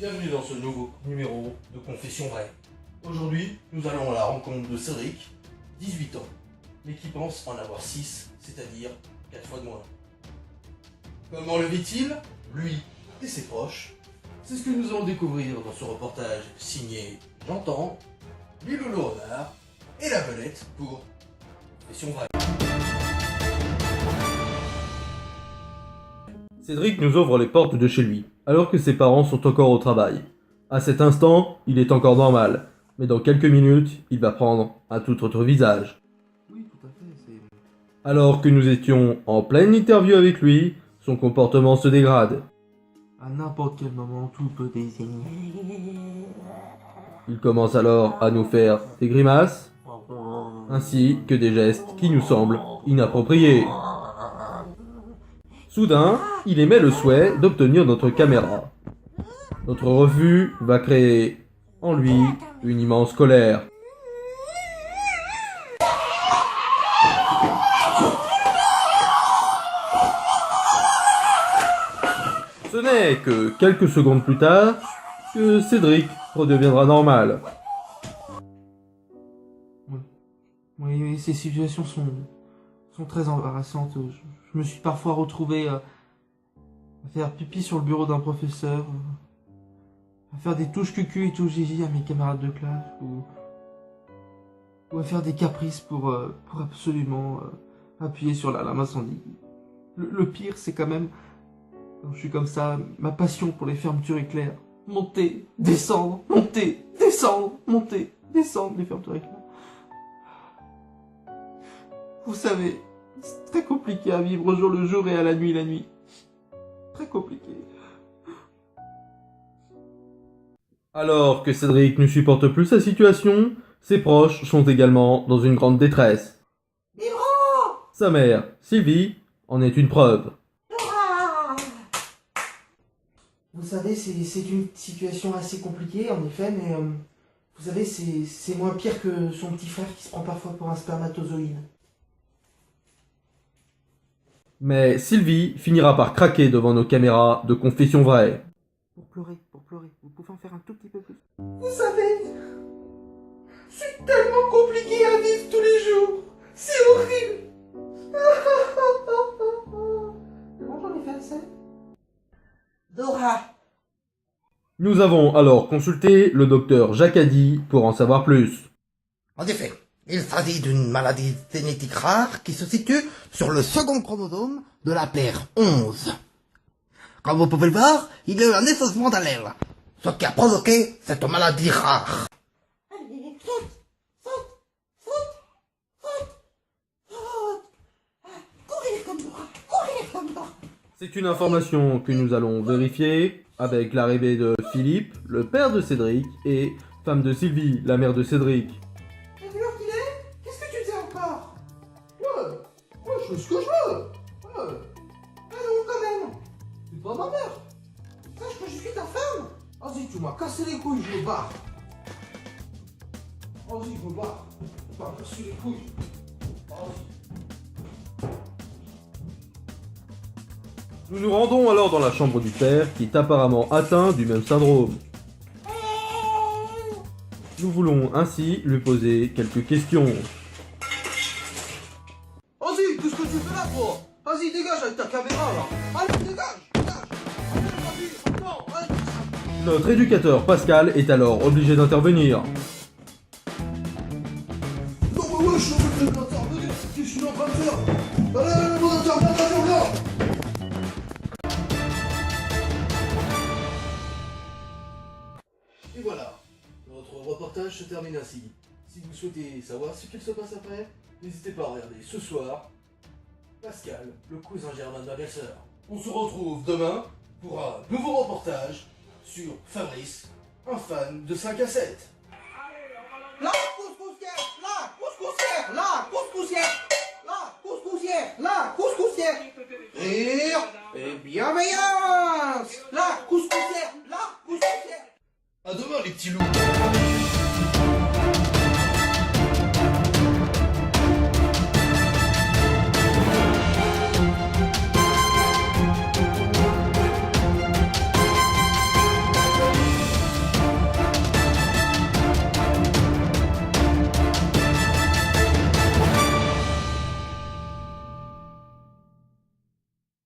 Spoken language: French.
Bienvenue dans ce nouveau numéro de Confession Vraie. Aujourd'hui, nous allons à la rencontre de Cédric, 18 ans, mais qui pense en avoir 6, c'est-à-dire 4 fois de moins. Comment le vit-il, lui et ses proches? C'est ce que nous allons découvrir dans ce reportage signé J'entends, Lilou le renard et la belette pour Confession Vraie. Cédric nous ouvre les portes de chez lui, alors que ses parents sont encore au travail. À cet instant, il est encore normal, mais dans quelques minutes, il va prendre un tout autre visage. Oui, tout à fait, c'est... Alors que nous étions en pleine interview avec lui, son comportement se dégrade. À n'importe quel moment, tout peut désigner. Il commence alors à nous faire des grimaces, ainsi que des gestes qui nous semblent inappropriés. Soudain, il émet le souhait d'obtenir notre caméra. Notre refus va créer en lui une immense colère. Ce n'est que quelques secondes plus tard que Cédric redeviendra normal. Oui, ces situations sont très embarrassantes. Je me suis parfois retrouvé à faire pipi sur le bureau d'un professeur, à faire des touches cucu et touches gigi à mes camarades de classe, ou à faire des caprices pour absolument appuyer sur la lame incendie. Le pire, c'est quand même, quand je suis comme ça, ma passion pour les fermetures éclairs. Monter, descendre, monter, descendre, monter, descendre, les fermetures éclairs. Vous savez, c'est très compliqué à vivre au jour le jour et à la nuit. Très compliqué. Alors que Cédric ne supporte plus sa situation, ses proches sont également dans une grande détresse. Sa mère, Sylvie, en est une preuve. Vous savez, c'est une situation assez compliquée, en effet, mais vous savez, c'est moins pire que son petit frère qui se prend parfois pour un spermatozoïde. Mais Sylvie finira par craquer devant nos caméras de Confession Vraie. Pour pleurer, vous pouvez en faire un tout petit peu plus. Vous savez, c'est tellement compliqué à vivre tous les jours. C'est horrible. C'est bon, j'en ai fait assez. Dora. Nous avons alors consulté le docteur Jacadi pour en savoir plus. En effet, il s'agit d'une maladie génétique rare qui se situe sur le second chromosome de la paire 11. Comme vous pouvez le voir, il y a eu un effacement d'allèle, ce qui a provoqué cette maladie rare. Allez, saute. Courir comme Dora. C'est une information que nous allons vérifier avec l'arrivée de Philippe, le père de Cédric, et femme de Sylvie, la mère de Cédric. T'as vu l'heure qu'il est? Qu'est-ce que tu faisais encore? Ouais, je fais ce que je veux. Ouais. Ah non, quand même. C'est pas ma mère. Sache que je suis ta femme. Vas-y, tu m'as cassé les couilles, je me barre. Vas-y, je me barre. Tu m'as cassé les couilles. Vas-y. Nous nous rendons alors dans la chambre du père, qui est apparemment atteint du même syndrome. Nous voulons ainsi lui poser quelques questions. Vas-y, qu'est-ce que tu fais là, toi? Vas-y, dégage avec ta caméra, là. Allez, dégage. Allez, vas-y, attends, allez. Notre éducateur Pascal est alors obligé d'intervenir. Non, mais ouais, je suis en train d'intervenir. Qu'est-ce que je suis en train de faire? Allez, mon intervention, là. Et voilà, notre reportage se termine ainsi. Si vous souhaitez savoir ce qu'il se passe après, n'hésitez pas à regarder ce soir Pascal, le cousin germain de ma belle-sœur. On se retrouve demain pour un nouveau reportage sur Fabrice, un fan de 5 à 7. La couscoussière, la couscoussière, la couscoussière, la couscoussière, la couscoussière. Rire et bienveillance.